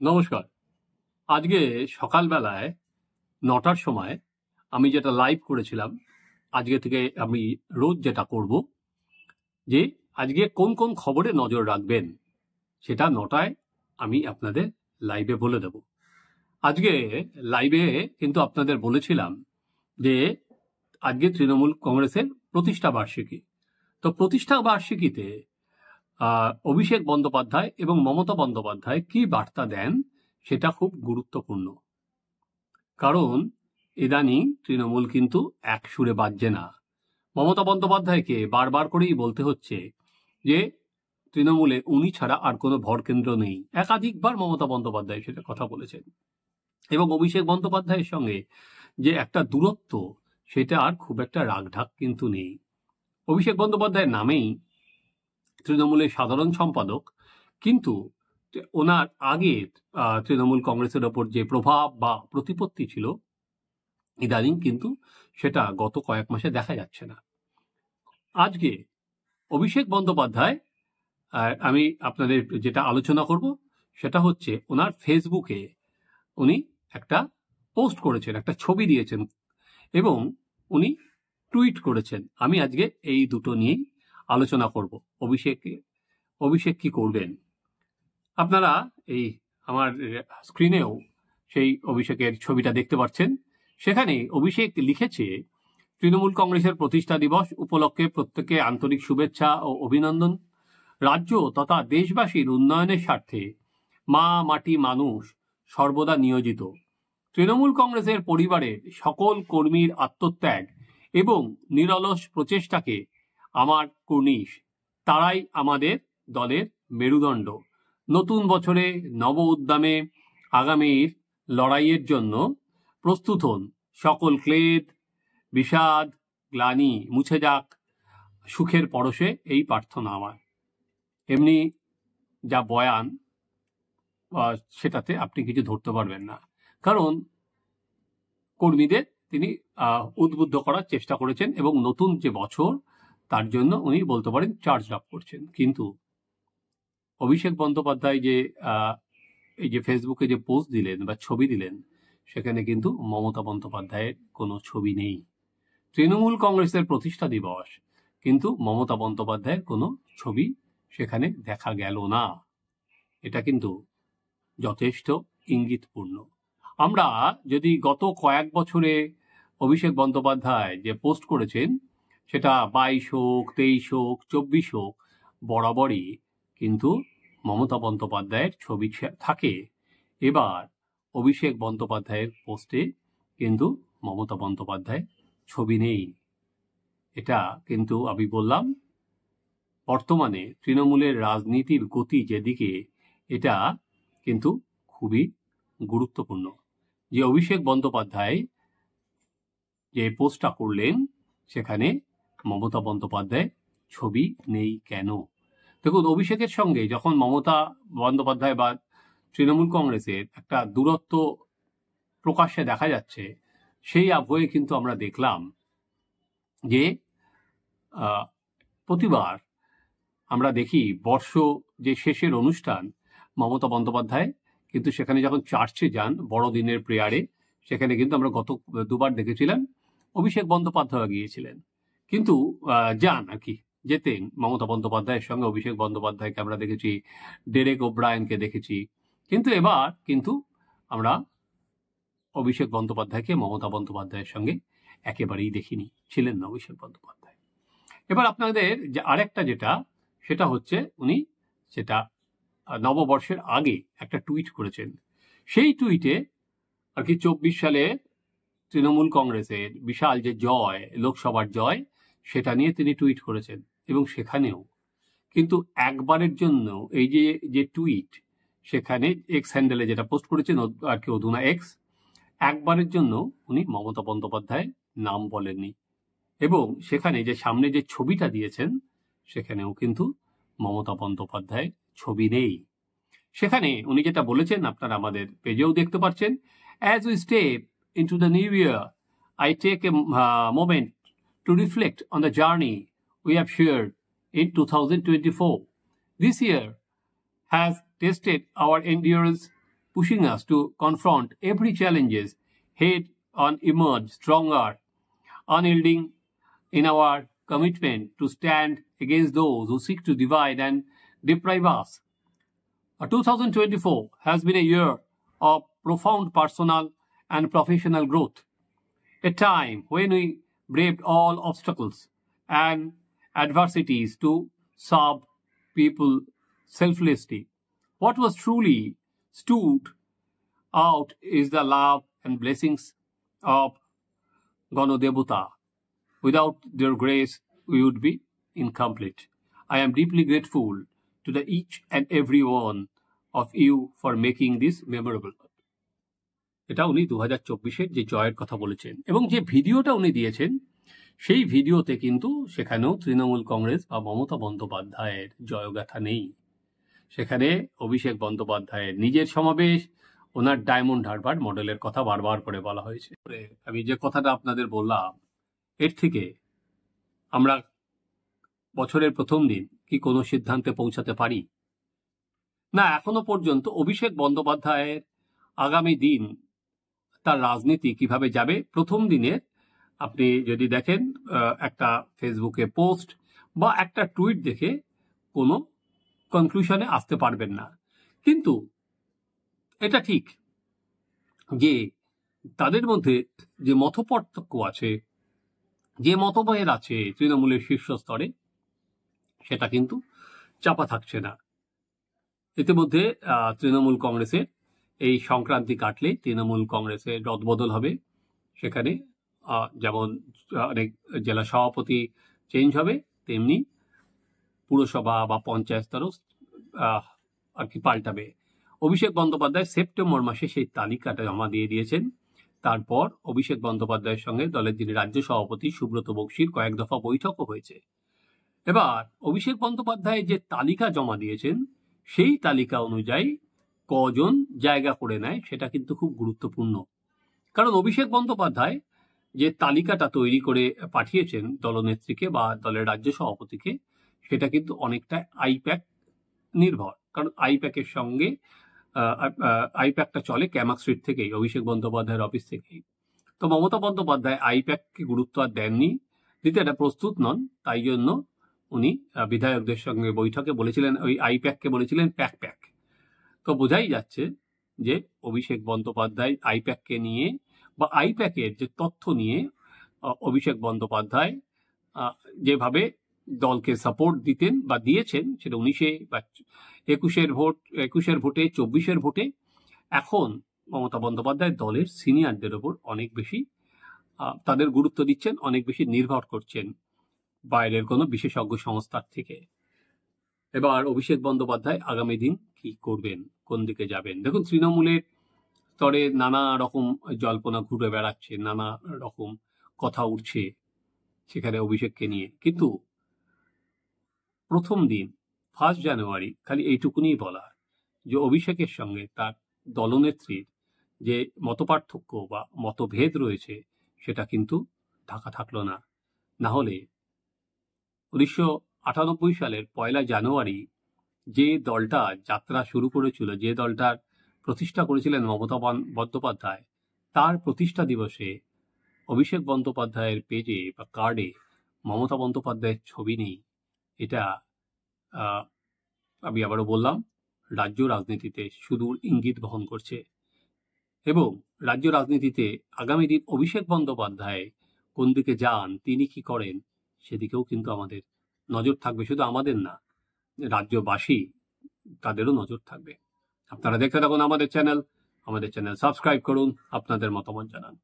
নমস্কার। আজকে সকালবেলায় ৯টার সময় আমি যেটা লাইভ করেছিলাম, আজকে থেকে আমি রোজ যেটা করব, যে আজকে কোন কোন খবরে নজর রাখবেন সেটা ৯টায় আমি আপনাদের লাইভে বলে দেব। আজকে লাইভে কিন্তু আপনাদের বলেছিলাম যে আজকে তৃণমূল কংগ্রেসের প্রতিষ্ঠা বার্ষিকী। তো প্রতিষ্ঠা বার্ষিকীতে অভিষেক বন্দ্যোপাধ্যায় এবং মমতা বন্দ্যোপাধ্যায় কি বার্তা দেন সেটা খুব গুরুত্বপূর্ণ। কারণ ইদানিং তৃণমূল কিন্তু এক সুরে বাজছে না। মমতা বন্দ্যোপাধ্যায়কে বারবার করেই বলতে হচ্ছে যে তৃণমূলে উনি ছাড়া আর কোনো ভরকেন্দ্র নেই। একাধিকবার মমতা বন্দ্যোপাধ্যায় সেটা কথা বলেছেন। এবং অভিষেক বন্দ্যোপাধ্যায়ের সঙ্গে যে একটা দূরত্ব, সেটা আর খুব একটা রাগঢাক কিন্তু নেই। অভিষেক বন্দ্যোপাধ্যায়ের নামেই তৃণমূলের সাধারণ সম্পাদক, কিন্তু ওনার আগে তৃণমূল কংগ্রেসের ওপর যে প্রভাব বা প্রতিপত্তি ছিল, ইদানিং কিন্তু সেটা গত কয়েক মাসে দেখা যাচ্ছে না। আজকে অভিষেক বন্দ্যোপাধ্যায়, আমি আপনাদের যেটা আলোচনা করব সেটা হচ্ছে ওনার ফেসবুকে উনি একটা পোস্ট করেছেন, একটা ছবি দিয়েছেন এবং উনি টুইট করেছেন। আমি আজকে এই দুটো নিয়েই আলোচনা করব। অভিষেক কি করবেন, আপনারা এই আমার স্ক্রিনেও সেই অভিষেকের ছবিটা দেখতে পাচ্ছেন। সেখানে অভিষেক লিখেছে, তৃণমূল কংগ্রেসের প্রতিষ্ঠা দিবস উপলক্ষে প্রত্যেককে আন্তরিক শুভেচ্ছা ও অভিনন্দন। রাজ্য তথা দেশবাসীর উন্নয়নের স্বার্থে মা মাটি মানুষ সর্বদা নিয়োজিত। তৃণমূল কংগ্রেসের পরিবারের সকল কর্মীর আত্মত্যাগ এবং নিরলস প্রচেষ্টাকে আমার কুর্নিশ। তারাই আমাদের দলের মেরুদণ্ড। নতুন বছরে নব উদ্যমে আগামীর লড়াইয়ের জন্য প্রস্তুত হন। সকল ক্লেদ বিষাদ গ্লানি মুছে যাক সুখের পরশে, এই প্রার্থনা আমার। এমনি যা বয়ান, সেটাতে আপনি কিছু ধরতে পারবেন না, কারণ কর্মীদের তিনি উদ্বুদ্ধ করার চেষ্টা করেছেন এবং নতুন যে বছর, তার জন্য উনি বলতে পারেন চার্জ আপ করছেন। কিন্তু অভিষেক বন্দ্যোপাধ্যায় যে এই যে ফেসবুকে যে পোস্ট দিলেন বা ছবি দিলেন, সেখানে কিন্তু মমতা বন্দ্যোপাধ্যায়ের কোনো ছবি নেই। তৃণমূল কংগ্রেসের প্রতিষ্ঠা দিবস, কিন্তু মমতা বন্দ্যোপাধ্যায়ের কোনো ছবি সেখানে দেখা গেল না। এটা কিন্তু যথেষ্ট ইঙ্গিতপূর্ণ। আমরা যদি গত কয়েক বছরে অভিষেক বন্দ্যোপাধ্যায় যে পোস্ট করেছেন, সেটা 22 হোক, 23 হোক, 24 হোক, বরাবরই কিন্তু মমতা বন্দ্যোপাধ্যায়ের ছবি থাকে। এবার অভিষেক বন্দ্যোপাধ্যায়ের পোস্টে কিন্তু মমতা বন্দ্যোপাধ্যায়ের ছবি নেই। এটা কিন্তু আমি বললাম, বর্তমানে তৃণমূলের রাজনীতির গতি যেদিকে, এটা কিন্তু খুবই গুরুত্বপূর্ণ। যে অভিষেক বন্দ্যোপাধ্যায় যে পোস্টটা করলেন, সেখানে মমতা বন্দ্যোপাধ্যায় ছবি নেই কেন? দেখুন, অভিষেকের সঙ্গে যখন মমতা বন্দ্যোপাধ্যায় বা তৃণমূল কংগ্রেসের একটা দূরত্ব প্রকাশ্যে দেখা যাচ্ছে, সেই আবহে কিন্তু আমরা দেখলাম যে প্রতিবার আমরা দেখি বর্ষ যে শেষের অনুষ্ঠান, মমতা বন্দ্যোপাধ্যায় কিন্তু সেখানে যখন চার্চে যান বড়দিনের প্রেয়ারে, সেখানে কিন্তু আমরা গত দুবার দেখেছিলাম অভিষেক বন্দ্যোপাধ্যায় গিয়েছিলেন, কিন্তু যান আর কি, যেতেন মমতা বন্দ্যোপাধ্যায়ের সঙ্গে। অভিষেক বন্দ্যোপাধ্যায়কে আমরা দেখেছি, ডেরেক ওব্রায়েনকে দেখেছি, কিন্তু এবার কিন্তু আমরা অভিষেক বন্দ্যোপাধ্যায়কে মমতা বন্দ্যোপাধ্যায়ের সঙ্গে একেবারেই দেখিনি, ছিলেন না অভিষেক বন্দ্যোপাধ্যায়। এবার আপনাদের যে আরেকটা যেটা, সেটা হচ্ছে উনি সেটা নববর্ষের আগে একটা টুইট করেছেন। সেই টুইটে আর কি 24 সালে তৃণমূল কংগ্রেসের বিশাল যে জয়, লোকসভার জয়, সেটা নিয়ে তিনি টুইট করেছেন। এবং সেখানেও কিন্তু একবারের জন্য এই যে টুইট, সেখানে এক্স হ্যান্ডেলে যেটা পোস্ট করেছেন আর কি, অধুনা এক্স, একবারের জন্য উনি মমতা বন্দ্যোপাধ্যায় নাম বলেননি। এবং সেখানে যে সামনে যে ছবিটা দিয়েছেন, সেখানেও কিন্তু মমতা বন্দ্যোপাধ্যায় ছবি নেই। সেখানে উনি যেটা বলেছেন, আপনারা আমাদের পেজেও দেখতে পাচ্ছেন, as we step into the new year, I take a moment to reflect on the journey we have shared in 2024. This year has tested our endurance, pushing us to confront every challenges head on, emerge stronger, unyielding in our commitment to stand against those who seek to divide and deprive us. 2024 has been a year of profound personal and professional growth, a time when we braved all obstacles and adversities to serve people selflessly. What was truly stood out is the love and blessings of Ganodevata. Without their grace, we would be incomplete. I am deeply grateful to the each and every one of you for making this memorable. এটা উনি 2024-এর যে জয়ের কথা বলেছেন এবং যে ভিডিওটা উনি দিয়েছেন সেই ভিডিওতে কিন্তু সেখানেও তৃণমূল কংগ্রেস বা মমতা বন্দ্যোপাধ্যায়ের জয়গাথা নেই। সেখানে অভিষেক বন্দ্যোপাধ্যায়ের নিজের সমাবেশ, ওনার ডায়মন্ড হারবার মডেলের কথা বারবার করে বলা হয়েছে। আমি যে কথাটা আপনাদের বললাম, এর থেকে আমরা বছরের প্রথম দিন কি কোনো সিদ্ধান্তে পৌঁছাতে পারি না? এখনো পর্যন্ত অভিষেক বন্দ্যোপাধ্যায়ের আগামী দিন তার রাজনীতি কিভাবে যাবে, প্রথম দিনের আপনি যদি দেখেন একটা ফেসবুকে পোস্ট বা একটা টুইট দেখে কোনো কনক্লুশনে আসতে পারবেন না। কিন্তু এটা ঠিক যে তাদের মধ্যে যে মতপার্থক্য আছে, যে মতভেদ আছে তৃণমূলের শীর্ষস্তরে, সেটা কিন্তু চাপা থাকছে না। ইতিমধ্যে তৃণমূল কংগ্রেসের এই সংক্রান্তি কাটলে তৃণমূল কংগ্রেসের রদবদল হবে। সেখানে যেমন অনেক জেলা সভাপতি চেঞ্জ হবে, তেমনি পুরসভা বা পঞ্চায়েত স্তরও আর কি পাল্টাবে। অভিষেক বন্দ্যোপাধ্যায় সেপ্টেম্বর মাসে সেই তালিকাটা জমা দিয়ে দিয়েছেন। তারপর অভিষেক বন্দ্যোপাধ্যায়ের সঙ্গে দলের যিনি রাজ্য সভাপতি সুব্রত বক্সির কয়েক দফা বৈঠকও হয়েছে। এবার অভিষেক বন্দ্যোপাধ্যায় যে তালিকা জমা দিয়েছেন সেই তালিকা অনুযায়ী কজন জায়গা করে নেয় সেটা কিন্তু খুব গুরুত্বপূর্ণ। কারণ অভিষেক বন্দ্যোপাধ্যায় যে তালিকাটা তৈরি করে পাঠিয়েছেন দলনেত্রীকে বা দলের রাজ্য সভাপতিকে, সেটা কিন্তু অনেকটা আইপ্যাক নির্ভর। কারণ আইপ্যাকের সঙ্গে আইপ্যাকটা চলে ক্যামাক স্ট্রিট থেকেই, অভিষেক বন্দ্যোপাধ্যায়ের অফিস থেকেই। তো মমতা বন্দ্যোপাধ্যায় আইপ্যাককে গুরুত্ব আর দেননি, দিতে এটা প্রস্তুত নন। তাই জন্য উনি বিধায়কদের সঙ্গে বৈঠকে বলেছিলেন, ওই আইপ্যাককে বলেছিলেন প্যাক প্যাক। তো বোঝাই যাচ্ছে যে অভিষেক বন্দ্যোপাধ্যায় আইপ্যাককে নিয়ে বা আইপ্যাকের যে তথ্য নিয়ে অভিষেক বন্দ্যোপাধ্যায় যেভাবে দলকে সাপোর্ট দিতেন বা দিয়েছেন, সেটা 19-এ বা 21-এর ভোটে 24-এর ভোটে, এখন মমতা বন্দ্যোপাধ্যায় দলের সিনিয়রদের ওপর অনেক বেশি তাদের গুরুত্ব দিচ্ছেন, অনেক বেশি নির্ভর করছেন বাইরের কোনো বিশেষজ্ঞ সংস্থার থেকে। এবার অভিষেক বন্দ্যোপাধ্যায় আগামী দিন কি করবেন, কোন দিকে যাবেন? দেখুন, তৃণমূলের স্তরে নানা রকম জল্পনা ঘুরে বেড়াচ্ছে, নানা রকম কথা উঠছে সেখানে অভিষেককে নিয়ে। কিন্তু প্রথম দিন 1 জানুয়ারি খালি এইটুকুনি বলা যে অভিষেকের সঙ্গে তার দলনেত্রীর যে মতপার্থক্য বা মতভেদ রয়েছে সেটা কিন্তু ঢাকা থাকলো না। না হলে 1998 সালের 1 জানুয়ারি যে দলটা যাত্রা শুরু করেছিল, যে দলটার প্রতিষ্ঠা করেছিলেন মমতা বন্দ্যোপাধ্যায়, তার প্রতিষ্ঠা দিবসে অভিষেক বন্দ্যোপাধ্যায়ের পেজে বা কার্ডে মমতা বন্দ্যোপাধ্যায়ের ছবি নেই। এটা আমি আবারও বললাম, রাজ্য রাজনীতিতে সুদূর ইঙ্গিত বহন করছে। এবং রাজ্য রাজনীতিতে আগামী দিন অভিষেক বন্দ্যোপাধ্যায় কোন দিকে যান, তিনি কি করেন, সেদিকেও কিন্তু আমাদের নজর থাকবে। শুধু আমাদের না, রাজ্যবাসী তাদেরও নজর থাকবে। আপনারা দেখতে থাকুন আমাদের চ্যানেল সাবস্ক্রাইব করুন, আপনাদের মতামত জানান।